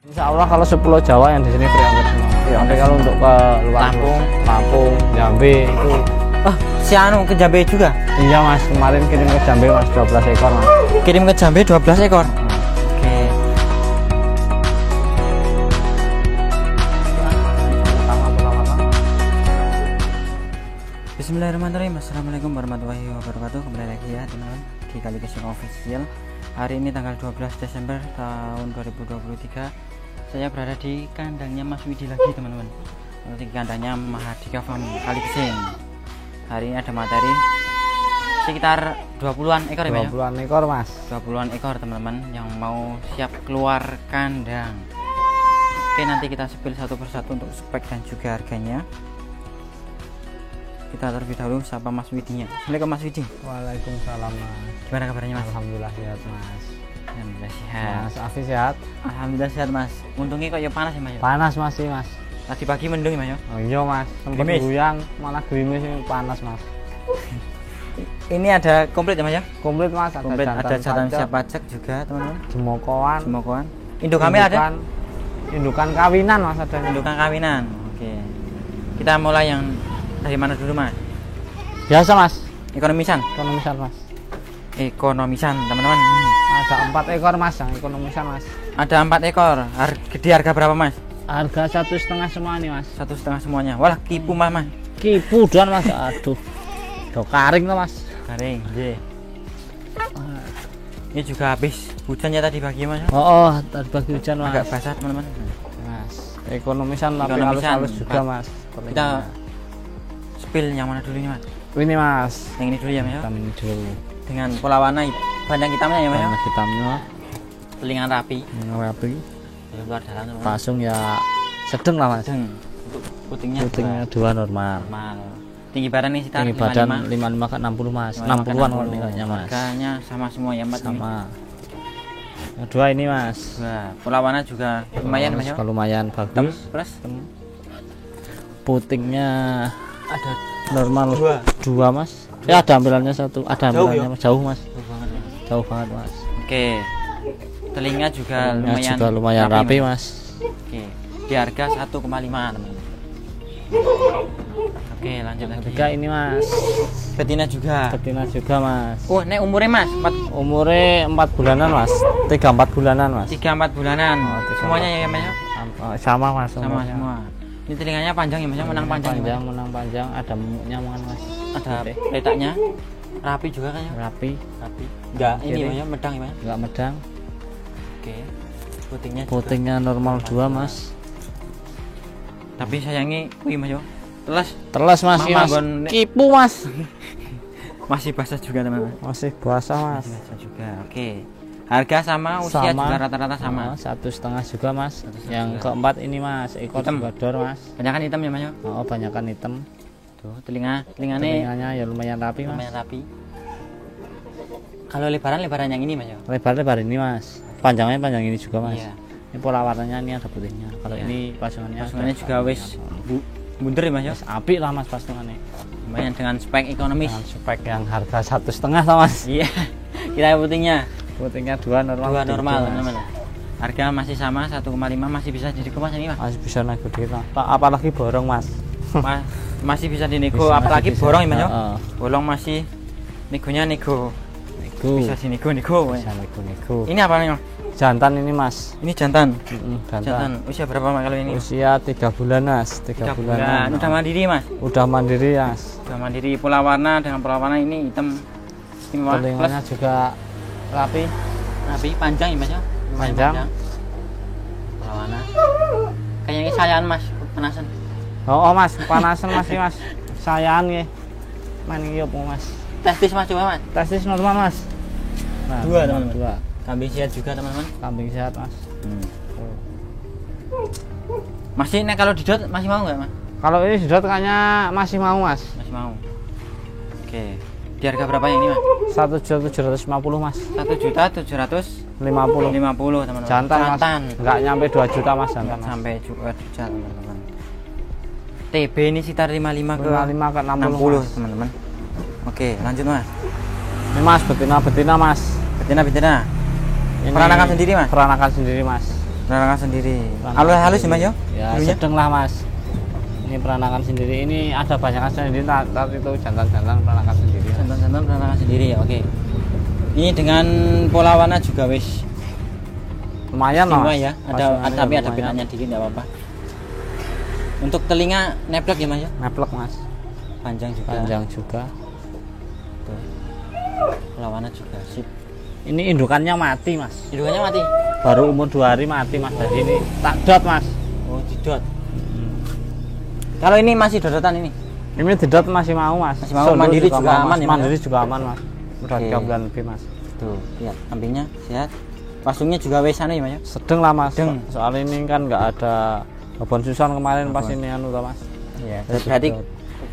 Insya Allah kalau 10 Jawa yang di sini free ongkir semua. Iya, Tapi kalau untuk ke luar Lampung, Jambi itu Si anu ke Jambi juga? iya Mas, kemarin kirim ke Jambi Mas 12 ekor Mas. Kirim ke Jambi 12 ekor. Oke. Bismillahirrahmanirrahim. Assalamualaikum warahmatullahi wabarakatuh. Kembali lagi ya teman-teman di Kali Kesing Official. Hari ini tanggal 12 Desember tahun 2023. Saya berada di kandangnya Mas Widi lagi teman-teman. Di kandangnya Mahardika Farm Kali Kesing. Hari ini ada materi sekitar 20-an ekor ya, 20-an ekor Mas. 20-an ekor teman-teman yang mau siap keluar kandang. Oke, nanti kita spill satu persatu untuk spek dan juga harganya. Kita terlebih dahulu sapa Mas Widinya. Assalamualaikum Mas Widi. Waalaikumsalam Mas. Gimana kabarnya Mas? Alhamdulillah sehat Mas. Alhamdulillah sehat. Mas Afi sehat? Alhamdulillah sehat Mas. Untungnya kok ya panas ya Mas ya? Panas masih Mas. Tadi pagi mendung ya Mas ya? Oh iya Mas, sempat Gerimis? goyang malah gerimis ini panas Mas. Ini ada komplit ya Mas ya? Komplit Mas, Komplit, ada jantan pajak, siap pajak juga teman-teman. jemokoan, Semogaan. Induk kami ada? Indukan kawinan Mas ada. Indukan kawinan. Oke. Kita mulai yang dari mana dulu Mas? Biasa Mas, Ekonomisan. ekonomisan Mas. Ekonomisan teman-teman. Ada 4 ekor Mas yang ekonomisan Mas. Ada 4 ekor. Di harga berapa Mas? Harga 1,5 semua nih Mas. 1,5 semuanya. Walah kipu Mas. Kipu dan Mas, aduh. Do karing tuh Mas. Garing. Nggih. Ini juga habis hujan ya tadi pagi Mas. Oh, tadi pagi hujan Mas. Agak basah teman-teman. Mas, ekonomisan tapi Ekonomisan. halus-halus juga Mas. Kita spill yang mana dulu nih Mas? Ini Mas. Yang ini dulu ya Mas ya? Hitam ini dulu. Dengan pola warna panjang hitamnya ya Mas ya? Warna hitamnya Telinga rapi. rapi. Luar dalam teman-teman. Pasung ya sedang lah Mas. Sedang. Untuk putingnya Putingnya 2 normal. normal. Tinggi badan nih sekitar Tinggi badan 55 55 ke 60 Mas. 55 ke 60-an kalau tinggalnya Mas. Harganya sama semua ya Mas. Sama. Yang 2 ini Mas. Nah, pola warna juga lumayan Mas ya? Kalau lumayan Hitam bagus. plus Putingnya ada normal 2 Mas. Ya ada ambilannya 1. Ada ambilannya Mas. Jauh Mas. Jauh banget Mas. Oke. Telinga juga lumayan rapi Mas. Oke. Di harga 1,5 teman-teman. Oke, lanjut lagi. Ketiga ini Mas. Betina juga. Betina juga Mas. Oh, nek umurnya Mas? Umurnya 4 bulanan Mas. 3-4 bulanan Mas. 3-4 bulanan. Oh, 3-4 Semuanya ya Mas ya? Sama Mas. Sama umurnya. semua. Ini telinganya panjang ya Mas ya? Menang panjang. Ya, Mas? Menang panjang. Ada mumuknya Mas. Ada letaknya. Rapi juga kayaknya. Rapi. Enggak, ini Kiri. Mas ya, medang ya Mas. Enggak medang. Oke. Putingnya juga. Putingnya normal 2 Mas. Tapi sayangnya wih Mas yo. Telas Mas. Mama Mas. gon- Kipu Mas. Masih basah juga teman-teman. Masih basah Mas. Basah juga. Oke. Harga sama, usia Sama. juga rata-rata sama. 1,5 juga Mas. 1,5 Yang juga. keempat ini Mas. Ekor Hitam. juga dor Mas. Banyakan hitam ya Mas yo. Oh, banyakan hitam. Tuh, telinganya Telinganya ya lumayan rapi Mas. lumayan rapi. Kalau lebaran yang ini Mas yo. Lebar-lebar ini Mas. Panjangnya panjang ini juga Mas. Iya. Ini pola warnanya ini ada putihnya. Kalau Iya. ini pasungannya Pasungannya juga wis bunder ya Mas yo. apik lah Mas pasungannya. Lumayan dengan spek ekonomis. Dengan spek yang harga 1,5 lah Mas. Iya. Kita putingnya Putingnya 2 normal. 2 normal Mas. teman-teman. Harga masih sama 1,5 masih bisa dikemas ini Mas. Masih bisa nego dikit Mas. Apalagi borong Mas. Masih bisa dinego Bisa, apalagi masih bisa. borong ya Mas yo. Heeh. Bolong masih negonya nego. Nego. Bisa dinego-nego. Bisa nego-nego. Ini apa nih Mas? Jantan ini Mas. Ini jantan. Jantan. Jantan. Usia berapa Mas kalau ini? Usia 3 bulan Mas. 3 3 bulan. bulan. Udah mandiri Mas. Udah mandiri Mas. Udah mandiri. Pola warna dengan pola warna ini hitam. Istimewa. Plus Telinganya juga rapi. rapi panjang ya Mas ya. Lumayan Panjang. Pola warna. Kayaknya sayaan Mas, panasan. Oh Mas, panasan masih Mas. Sayang ya. Main yop Mas. Testis Mas coba Mas. Testis normal Mas. Nah, 2 teman-teman. 2. Kambing sehat juga teman-teman. Kambing sehat Mas. Masih nek kalau didot masih mau nggak Mas? Kalau ini sedot kayaknya masih mau Mas. Masih mau. Oke. Di harga berapa yang ini Mas? 1.750 Mas. 1.750 50. teman-teman. Jantan Mas. Enggak nyampe 2 juta Mas jantan Mas. Sampai juga juta teman-teman. TB ini sekitar 55 ke 55 ke 60 Mas. teman-teman. Oke, lanjut Mas. Ini Mas betina Mas. Betina. Ini Peranakan sendiri Mas. Peranakan sendiri Mas. Peranakan sendiri. Peranakan Halus ya sendiri. Mas yo? Ya Dulunya? sedang lah mas. Ini peranakan sendiri, ini ada banyak sendiri, ntar itu jantan-jantan peranakan sendiri. Jantan-jantan peranakan sendiri ya, oke. Ini dengan pola warna juga wis Lumayan lah istimewa mas. ya. Pasungannya Tapi ada lumayan. bedanya dikit nggak apa-apa. Untuk telinga neplek ya Mas ya? Neplek mas, Panjang juga. panjang juga. Tuh. Pola warna juga sip. Ini indukannya mati mas, Hidungannya mati. baru umur 2 hari mati mas, jadi ini tak dot mas. Oh, didot. Kalau ini masih dodotan ini. Ini didot masih mau mas. Masih mau, Solo mandiri juga mau, aman mas. ya, Mas? Mandiri juga aman mas. Udah Oke. 3 bulan lebih mas. Tuh, lihat kambingnya sehat. Pasungnya juga wis anu ya Mas ya? Sedang lah mas. Sedang. Soalnya ini kan nggak ada babon susan kemarin pas Babon. ini anu toh mas. Iya. Jadi Berarti didot.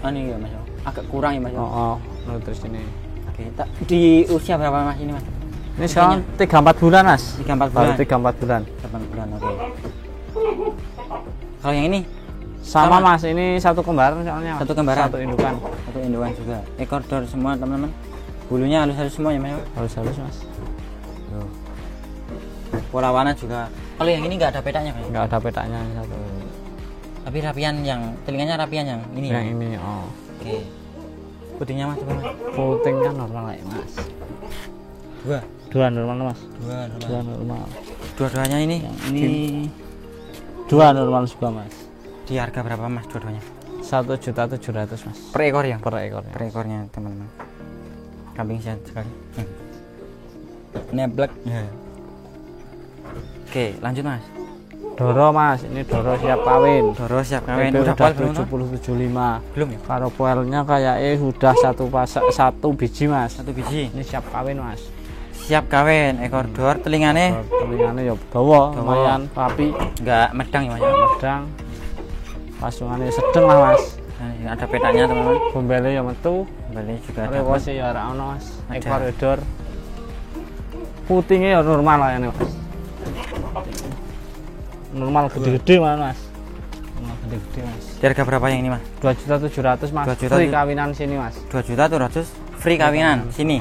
anu ya Mas ya? Agak kurang ya Mas ya? Oh, nutrisi ini. Oke, di usia berapa Mas ini Mas? Ini sekarang 3-4 bulan mas. 3-4 Baru bulan. 3-4 bulan. 8 bulan, oke. Kalau yang ini Sama, Sama. mas, ini satu kembaran soalnya. Mas. Satu kembaran? Satu indukan. satu indukan juga. Ekor dor semua teman-teman. Bulunya halus-halus semua ya Mas ya? Halus-halus mas. Tuh. Pola warna juga. Kalau yang ini nggak ada petanya Mas? Nggak ada petanya ini satu. Tapi rapian yang telinganya rapian yang ini Yang ya? ini oh. Oke. Putihnya Mas berapa Mas? Putingnya normal lah mas. Dua. Dua normal mas. Dua Dua normal. Dua-duanya ini Yang ini dua normal juga mas. di harga berapa Mas dua-duanya? 1.700.000 mas. Per ekor ya? Per ekor. Per ekornya teman-teman. Kambing sehat sekali. Neblek. Oke, lanjut Mas. Doro mas, ini doro siap kawin. Doro siap kawin. PP Udah udah poel belum? Mas? 70-75. Belum ya? Karo poelnya kayaknya sudah satu biji mas. Satu biji. Ini siap kawin mas. Siap kawin. Ekor dor telingane Telinganya ya dawa, Dawa. lumayan rapi, nggak medang ya Mas. Ya? medang. Pasungannya sedeng lah mas. Nah, ini ada petanya teman-teman. Gombele ya metu, Kembali juga ada. rewose ya ora ono mas. Ada. Ekor edor. Putingnya ya normal lah ini mas. Normal gede-gede mas. Normal gede-gede mas. Di harga berapa yang ini Mas? 2.700.000 mas. 2.700.000. Free kawinan sini mas. 2.700.000 free kawinan sini.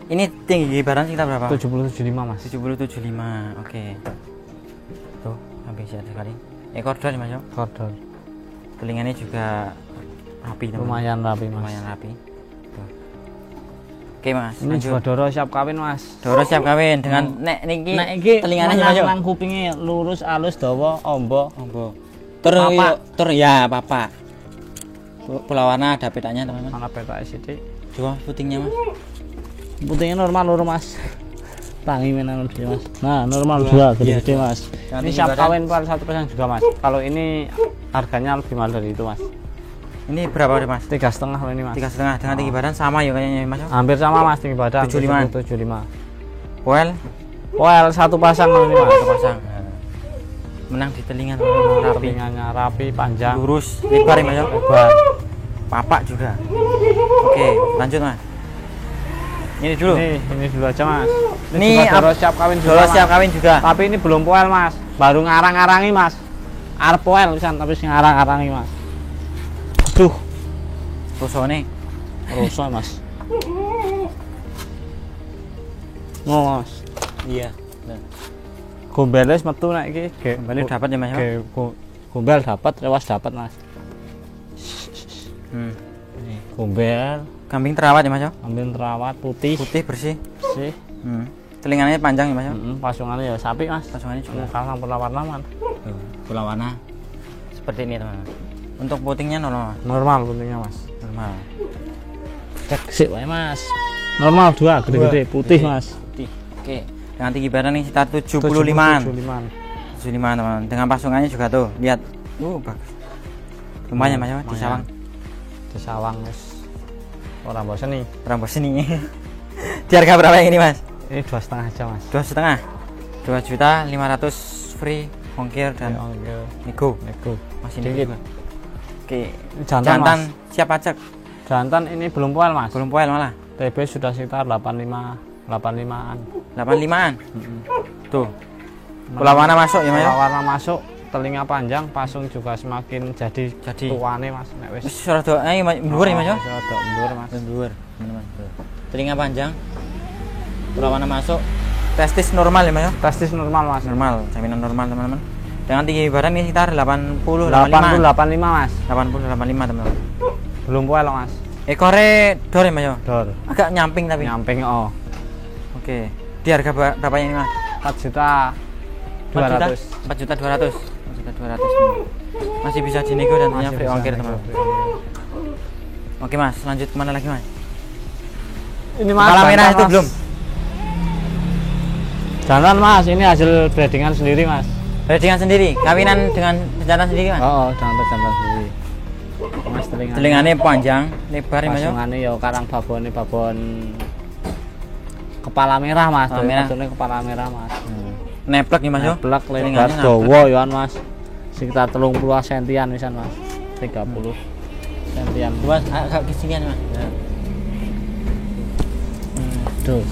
Ini tinggi badan kita berapa? 70-75 mas. 70-75. Oke. Tuh, hampir sehat sekali. Ekor dor ya, Mas. Ya? Kodor. Telinganya juga rapi teman. Lumayan rapi mas. Lumayan rapi. Tuh. Oke Mas. Ini lanjut. juga doro siap kawin mas. Doro siap kawin dengan nek niki Nah iki telinganya Mas. Ya? nang kupingnya lurus alus dawa ombo. Ombo. Tur Papa. tur ya papa. Pola warna ada petanya teman-teman. Mana peta sithik. Coba putingnya Mas. Putihnya normal loro mas. Tangi menan dia mas. Nah normal dua gede-gede Iya, mas. Yang Ini tinggi siap badan. kawin par 1% juga mas. Kalau ini harganya lebih mahal dari itu mas. Ini berapa deh Mas? 3,5 ini mas. 3,5 dengan tinggi badan sama ya kayaknya Mas. Ya? Hampir sama mas tinggi badan. 75. 75. Poel Well satu pasang ini mas. satu pasang. Menang di telinga teman-teman. Rapi. Telinganya rapi, panjang, Lurus, lebar ya Mas. Ya? lebar. Papak juga. Oke, lanjut Mas. Ini dulu. Ini dulu aja mas. Ini juga doro siap kawin juga. Doro Mas. siap kawin juga. Tapi ini belum poel mas. Baru ngarang-ngarangi mas. Arep poel pisan tapi sing ngarang-ngarangi mas. Aduh, Rusone. rusak mas. Oh, mas. Iya. Nah, Gombeles metu nek iki. kembali dapat ya Mas. Ya? Gombel dapat, rewas dapat mas. Ini. Gombel, Kambing terawat ya Mas. Ya? ambil terawat putih, Putih bersih. sih. Telinganya panjang ya Mas. Ya? Pasungannya ya sapi mas. Pasungannya juga. Kalang warna man. Pola warna seperti ini teman-teman. Untuk putingnya normal. Normal pentingnya mas. Normal. Cek sih wae mas. Normal dua, gede-gede, putih Gede. mas. Putih. Oke. Dengan tinggi badan ini sekitar 75-an. 75-an. 75 teman. Dengan pasungannya juga tuh. Lihat. Bagus. Lumayan Mas. Ya, di Lumayan. sawang. Di sawang wis. Ora bosen nih. Rambut sini. Di harga berapa yang ini Mas? Ini 2,5 aja mas. 2,5. 2.500.000 free ongkir dan nego. Nego. Masih Dikit. nego. Oke. Ini jantan, Jantan mas. siap pajak. Jantan ini belum poel mas. Belum poel malah. TB sudah sekitar 85-an. 85-an. Tuh. Pola warna masuk ya Mas. Ya? Pola warna masuk, telinga panjang, pasung juga semakin jadi tuane mas. Nek wis. Wis rada dhuwur ya Mas. Ya? Rada dhuwur mas. Dhuwur, teman-teman. Telinga panjang. Pola warna masuk. testis normal ya mas ya? Testis normal mas. Normal, jaminan normal teman-teman. Dengan tinggi badan ini sekitar 80 85 mas. 80 85 teman-teman. Belum poel mas. Ekornya dor ya mas ya? Dor. Agak nyamping tapi. Nyamping oh. Oke. Di harga berapa ini mas? 4.200.000. 4.200.000. 4.200.000. Masih bisa dinego dan punya free ongkir teman-teman. Oke mas, lanjut kemana lagi mas? Ini mas. Kepala merah itu belum? Jantan mas, ini hasil breedingan sendiri mas. Breedingan sendiri, kawinan dengan jantan sendiri mas? Oh, jantan sendiri. Mas telingane panjang, lebar ya mas ya? Pasungane ya karang babon kepala merah mas. Kepala merah. Kepala merah mas. Neplek nih mas ya? Neplek lebar dawa ya mas. Sekitar 30 sentian misan mas. 30 sentian. Mas agak kesinian mas. Ya. Tuh.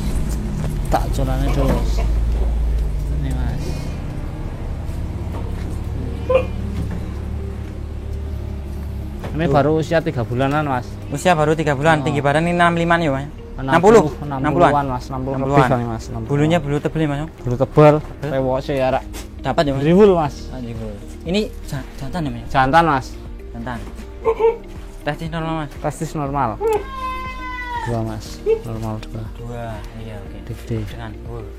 Tak colane terus. Ini mas. Ini baru usia 3 bulanan mas. Usia baru 3 bulan, tinggi badan ini 65 ya mas? 60-an mas, 60 lebih kali mas. 60. Bulunya bulu tebel ya mas? Bulu tebel, rewose ya rak. Dapat ya mas? Riwul mas. Ini jantan ya mas? Jantan mas. Jantan. Testis normal mas? Testis normal. 2 mas, normal 2. 2, iya oke. Gede. Dengan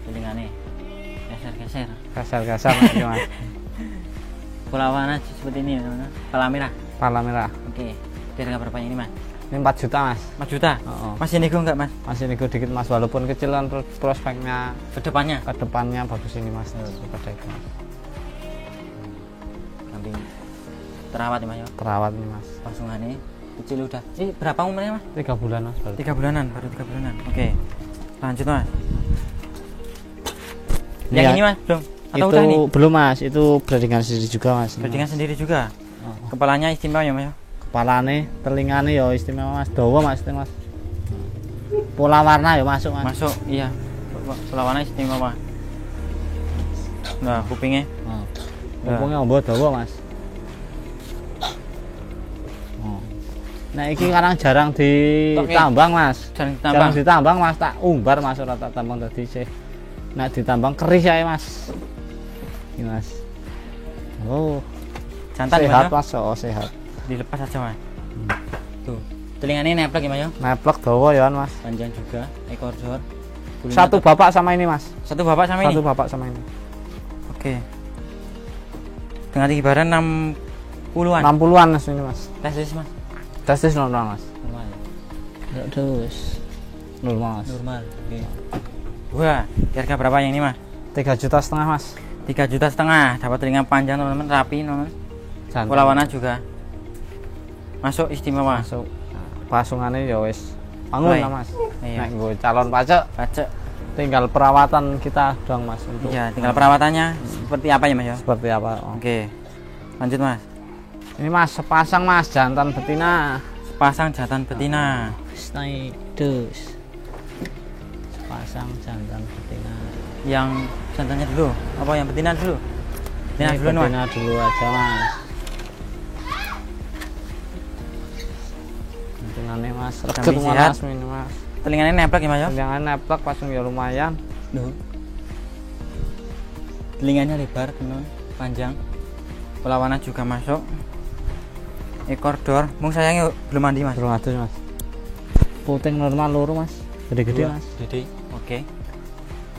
telingane geser-geser. Kasar-kasar mas. Pola warna seperti ini ya teman-teman. Kepala merah. Kepala merah. Oke. Di harga berapa ini mas? Ini 4 juta mas. 4 juta? Masih nego enggak mas? Masih nego dikit mas, walaupun kecil kan prospeknya kedepannya bagus ini mas. Seperti itu mas. Kambing terawat ya mas ya? Terawat nih mas. Pasungannya kecil udah. Ini berapa umurnya mas? 3 bulan mas baru. 3 bulanan, baru 3 bulanan. Oke. Lanjut mas. Yang Ya, ini mas belum? Atau itu udah nih? belum mas, itu breedingan sendiri juga mas. Breedingan sendiri juga. Kepalanya istimewa ya mas ya? Kepalane, telingane ya istimewa mas, dawa mas itu mas. Pola warna ya masuk mas. Masuk, iya. Pola warna istimewa. Nah, kupingnya. Kupingnya ombo dawa mas. Nah iki sekarang jarang ditambang mas. Jarang ditambang mas, tak umbar mas, ora tak tambang tadi sih. Nah ditambang keris ya mas. Ini mas. Oh. Jantan sehat mas, mas, oh sehat. Dilepas aja mas. Tuh, telinganya neplek ya mas ya? Neplek dawa ya mas. Panjang juga, ekor dor. Satu bapak sama ini mas. Satu bapak sama ini? Satu bapak sama ini. Oke. Dengan tinggi badan 60-an? 60-an mas ini mas. Testis mas? Testis normal mas. Normal. Terus normal mas. Normal, oke. Wah, harga berapa yang ini mas? 3,5 juta mas. 3,5 juta, dapat telinga panjang teman-teman, rapi teman-teman. Pola warna juga masuk istimewa. Masuk. Pasungannya ya wis bangun lah mas. Iya. Nek nggo calon pajak tinggal perawatan kita doang mas untuk. Iya, tinggal perawatannya seperti apa ya mas ya? Seperti apa? Oke. Lanjut mas. Ini mas sepasang mas jantan betina. Sepasang jantan betina. Naik dus. Sepasang jantan betina. Yang jantannya dulu, apa yang betina dulu? Betina Ini dulu mas. betina dulu aja mas. Telingane mas, reget mas ini mas. Telingane neplek ya mas ya? Telingane neplek pasung ya lumayan. Duh. Telinganya lebar teman, panjang. Pola warna juga masuk. Ekor dor, mung sayangnya belum mandi mas. Belum adus mas. Puting normal loro mas, gede-gede mas. Gede, oke.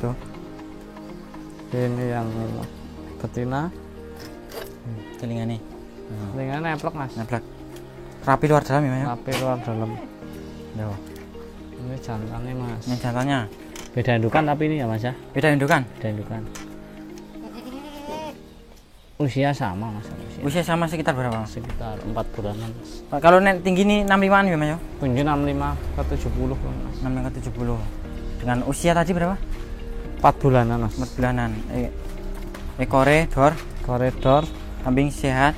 Tuh. Ini yang betina. Telingane. Telingane neplek mas. Neplek. Rapi luar dalam ya mas ya? Rapi luar dalam. Yo. Ini jantannya mas. Ini jantannya. Beda indukan tapi ini ya mas ya. Beda indukan. Beda indukan. Usia sama mas. Usia sama sekitar berapa mas? Sekitar 4 bulanan mas. Kalau tinggi ini 65an ya mas ya? Tinggi 65 ke 70 mas. 65 ke 70. Dengan usia tadi berapa? 4 bulanan mas. 4 bulanan. Ekore dor. Koridor. Kambing sehat.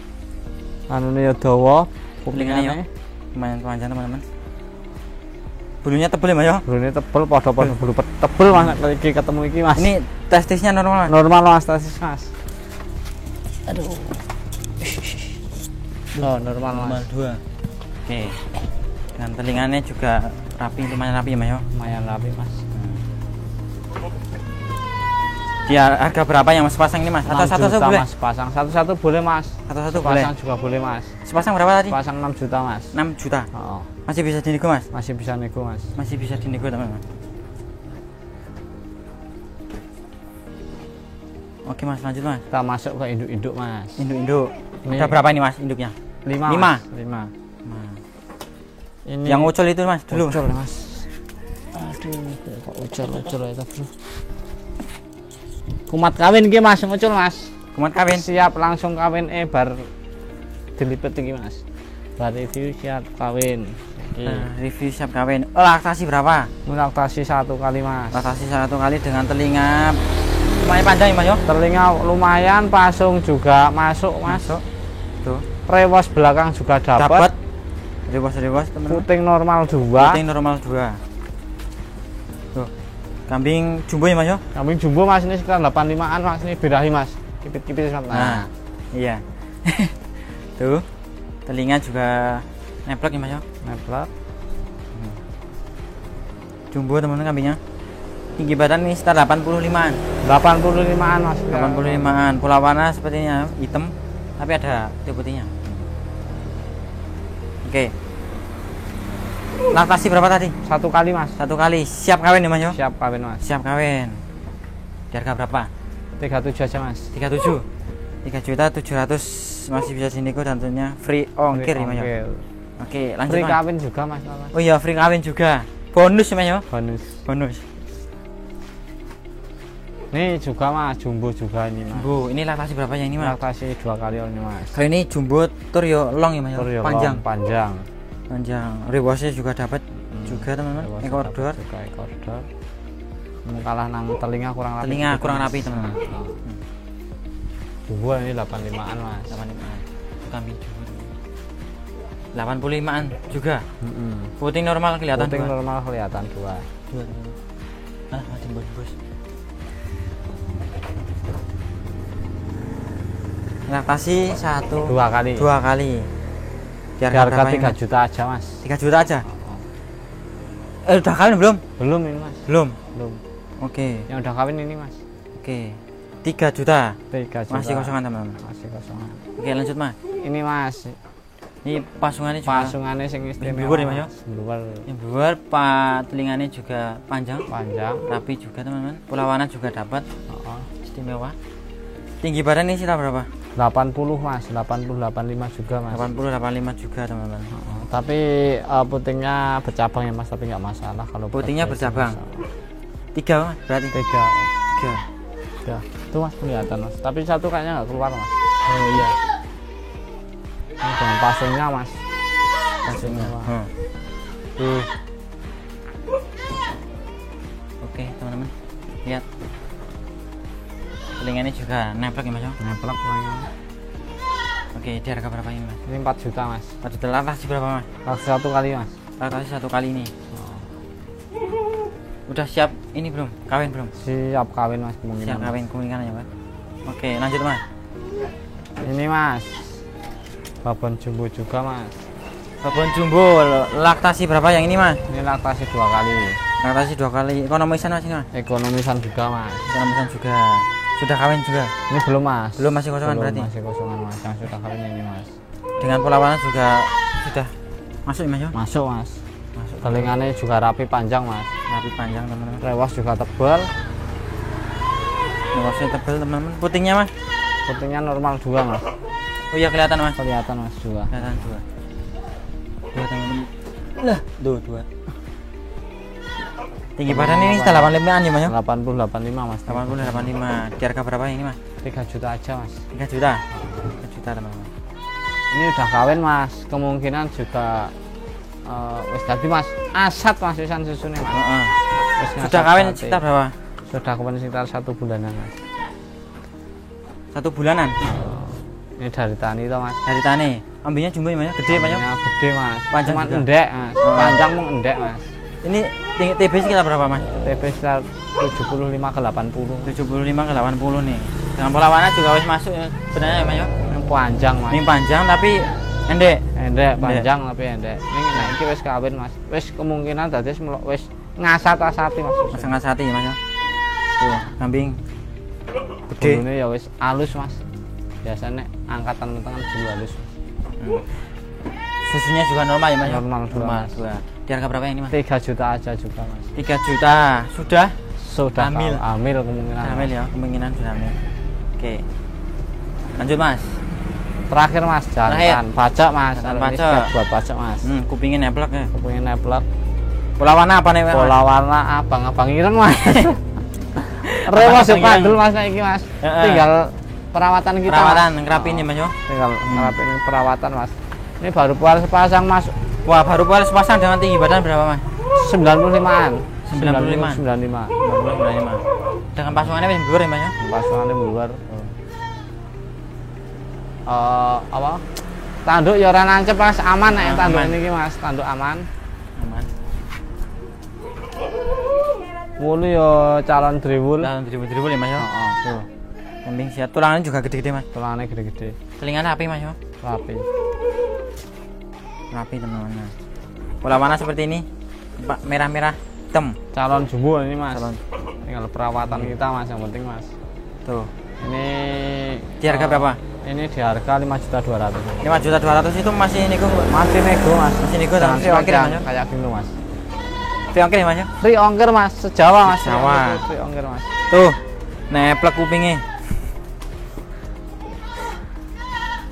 Anu ya dawa. Telinganya ya. Lumayan panjang teman-teman. Bulunya tebel ya mas ya? Bulunya tebel, podo-podo bulu tebel mas. Iki ketemu iki mas. Ini testisnya normal mas? Normal mas, testis mas. Aduh. Oh, normal mas. 2. Oke. Dan telinganya juga rapi, lumayan rapi ya mas ya? Lumayan rapi mas. Dia harga berapa yang mas pasang ini mas? Atau satu-satu boleh? Mas, pasang satu-satu boleh mas. Satu-satu boleh. Pasang juga boleh mas. Sepasang berapa tadi? Pasang 6 juta mas. 6 juta. Oh. Masih bisa dinego mas? Masih bisa nego mas. Masih bisa dinego teman-teman. Oke mas, lanjut mas. Kita masuk ke induk-induk mas. Induk-induk. Ada berapa ini mas induknya? 5. 5. Ini yang ucul itu mas dulu. Ucul mas. Aduh, kok ucul itu bro. Kumat kawin iki mas, ucul mas. Kumat kawin. Siap langsung kawin bar dilipet iki mas. Bar review siap kawin. Review siap kawin. Oh, laktasi berapa? Laktasi 1 kali mas. Laktasi 1 kali dengan telinga lumayan panjang ya mas yo? Telinga lumayan, pasung juga masuk mas. Tuh. Rewos belakang juga dapat. Rewos teman-teman. Puting normal 2. Puting normal 2. Tuh. Kambing jumbo ya mas yo? Kambing jumbo mas, ini sekitar 85an mas, ini birahi mas. Kipit-kipit mas. Nah. Iya. Tuh. Telinga juga neplek ya mas yo? Neplek. Jumbo teman-teman kambingnya. Tinggi badan ini sekitar 85an. 85an mas. 85an. Pola warna sepertinya hitam, tapi ada putih-putihnya. Oke. Laktasi berapa tadi? 1 kali mas. 1 kali. Siap kawin ya mas yo? Siap kawin mas. Siap kawin. Di harga berapa? 37 aja mas. 37. 3.700.000 masih bisa dinego dan tentunya free ongkir ya mas yo? Oke, lanjut free mas. kawin juga mas. Oh iya, free kawin juga. Bonus ya mas yo? Bonus. Ini juga mas, jumbo juga ini mas. Bu, ini laktasi berapa yang ini mas? Laktasi 2 kali ini mas. Kali ini jumbo tur yo long ya mas yo? Panjang. Rewosnya juga dapat juga teman-teman. Ekor dor. Kalah nang telinga kurang rapi. Teman-teman. Jumbo ini 85an mas. 85an. Kambing jumbo. 85an juga. Puting normal kelihatan. Puting normal kelihatan 2. Ah, masih bos. Laktasi 2 kali. Di harga 3 juta aja mas. 3 juta aja. Udah kawin belum? Belum ini mas. Belum. Oke. Yang udah kawin ini mas. Oke. 3 juta. 3 juta. Masih kosongan teman-teman. Masih kosongan. Oke lanjut mas. Ini mas. Ini pasungannya juga. Pasungannya sing istimewa. Bluer ya mas. Bluer. Telinganya juga panjang. Rapi juga teman-teman. Pola warna juga dapat. Istimewa. Tinggi badan ini sekitar berapa? 80 mas, 80-85 juga mas. 80-85 juga teman-teman. Tapi putingnya bercabang ya mas, tapi nggak masalah kalau putingnya bercabang. 3 mas, berarti 3. Tuh mas kelihatan mas, tapi satu kayaknya nggak keluar mas. Oh iya. Ini dengan pasungnya mas. Pasungnya. Oke teman-teman, lihat. Telinganya juga neplek ya mas? Neplek semuanya. Oke, di harga berapa ini mas? Ini 4 juta mas. 4 juta. Laktasi berapa mas? Laktasi 1 kali mas. Laktasi 1 kali ini. Udah siap ini belum? Kawin belum? Siap kawin mas kemungkinan. Siap kawin kemungkinan ya mas. Oke, lanjut mas. Ini mas, babon jumbo juga mas. Babon jumbo, laktasi berapa yang ini mas? Ini laktasi 2 kali. Laktasi 2 kali. Ekonomisan mas ini mas? Ekonomisan juga mas. Ekonomisan juga. Sudah kawin juga? Ini belum mas. Belum, masih kosongan berarti? Masih kosongan mas, yang sudah kawin ini mas. Dengan pola warna juga sudah masuk ya mas? Masuk mas. Telinganya juga rapi panjang mas. Rapi panjang teman-teman. Rewas juga tebal. Rewasnya tebal teman-teman. Putingnya mas? Putingnya normal juga mas. Oh iya kelihatan mas? Kelihatan mas juga. Kelihatan juga. Dua teman-teman. Lah, dua. Tinggi badan ini 85an ya mas ya? 80-85 mas. 80-85. Di harga berapa ini mas? 3 juta aja mas. 3 juta? 3 juta teman-teman. Ini udah kawin mas, kemungkinan juga wis tadi mas, asat mas wisan susunya mas. Sudah kawin sekitar berapa? Sudah kawin sekitar 1 bulanan mas. 1 bulanan? Ini dari tani toh mas. Dari tani. Ambilnya jumbo ya mas? Gede mas? Gede mas. Panjang cuman juga? endek mas. Panjang mau endek mas. Ini TB sekitar berapa mas? TB sekitar 75 ke 80. 75 ke 80 nih. Dengan pola warna juga harus masuk ya sebenarnya ya mas ya? Yang panjang mas. Ini panjang tapi endek. Panjang tapi endek. Ini naiki wis kawin mas. Wis kemungkinan dadi wis ngasat-asati mas. Ngasat-asati mas ya. Tuh, kambing Gede. Bulune ya wis halus mas. Biasanya angkatan tekan bulu halus. Susunya juga normal ya mas? Normal Mas. Di harga berapa ini mas? 3 juta aja juga mas. 3 juta. Sudah Hamil. Hamil. Hamil kemungkinan. Hamil ya, kemungkinan sudah hamil. Oke. Lanjut mas. Terakhir mas, jantan pajak mas. Jantan Ini pajak. siap buat pajak mas. Kupingnya neplek ya. Kepingin neplek. Pola warna apa nih mas? Pola warna abang-abang ireng mas. Rewas yo pandul mas iki mas. Tinggal perawatan kita. Perawatan mas. ngerapin ya mas yo. Tinggal ngerapin perawatan mas. Ini baru puas sepasang mas. Wah baru puas sepasang dengan tinggi badan berapa mas? 95-an. 95. 95. Dengan pasungannya masih blur ya mas yo? Pasungannya luar. Apa? Tanduk ya ora nancep mas, aman nek tanduk niki mas, tanduk aman. Aman. Wulu ya calon driwul. Calon driwul ya mas yo? Heeh. Tuh. Kambing sehat, tulangannya juga gede-gede mas. Tulangannya gede-gede. Telinga rapi mas yo? Rapi. Rapi teman-teman. Pola warna seperti ini, merah-merah hitam. Calon jumbo ini mas. Calon. Tinggal perawatan kita mas, yang penting mas. Tuh. Ini Di harga berapa? Ini di harga 5.200.000. 5.200.000 itu masih nego? Masih nego mas. Masih nego dan free ongkir ya mas yo? Kayak gitu mas. Free ongkir ya mas yo? Free ongkir mas, sejawa mas. Sejawa. Free ongkir mas. Tuh, neplek kupingnya.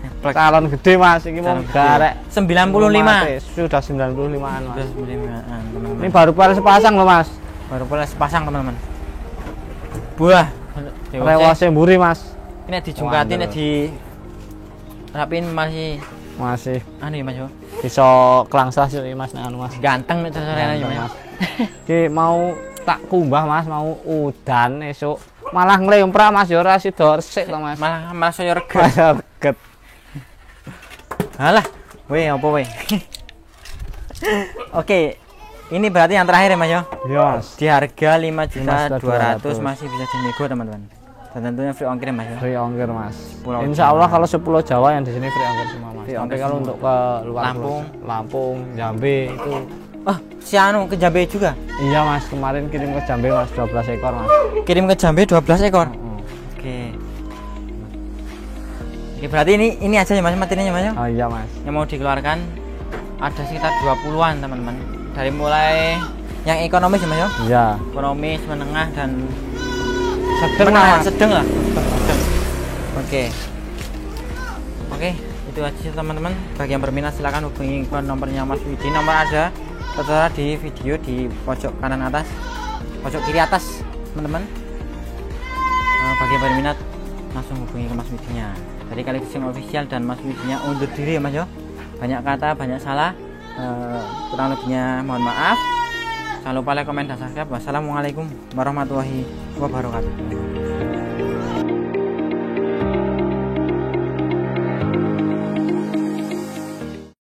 Neplek. Calon gede mas, ini mau garek 95. Sudah 95-an mas. 95-an teman-teman. Ini baru puas sepasang loh mas. Baru puas sepasang teman-teman. Buah. Rewasnya mburi mas. Ini dijungkatin, ini di rapin masih anu ya mas yo. Bisa kelangsah sih mas anu mas. Ganteng nih terserah ya mas. Ki mau tak kumbah mas, mau udan esuk malah nglemprak mas yo ora sida resik to mas. Malah saya reget. Alah, weh apa weh. Oke. Ini berarti yang terakhir ya mas yo. Iya mas. Di harga 5.200.000 masih bisa dinego teman-teman. Dan tentunya free ongkir mas ya? Free ongkir mas. Pulau Insya Allah kalau 10 Jawa yang di sini free ongkir semua mas. Free Tapi ongkir kalau semua. untuk ke luar Lampung, Jambi itu Si anu ke Jambi juga? iya mas, kemarin kirim ke Jambi mas 12 ekor mas. Kirim ke Jambi 12 ekor? Oke. Oke berarti ini aja ya mas materinya mas ya? Oh iya mas. Yang mau dikeluarkan ada sekitar 20-an teman-teman. Dari mulai yang ekonomis ya mas ya? Iya. Ekonomis, menengah dan Sedang menengah, mas. sedang lah. Sedang. Oke, itu aja teman-teman. Bagi yang berminat silahkan hubungi ke nomornya Mas Widi. Nomor ada tertera di video di pojok kanan atas, pojok kiri atas teman-teman. Bagi yang berminat langsung hubungi ke Mas Widinya. Dari Kali Fishing Official dan Mas Widinya undur diri ya Mas yo. Banyak kata, banyak salah. Kurang lebihnya mohon maaf. Jangan lupa like, komen, dan subscribe. Wassalamualaikum warahmatullahi wabarakatuh.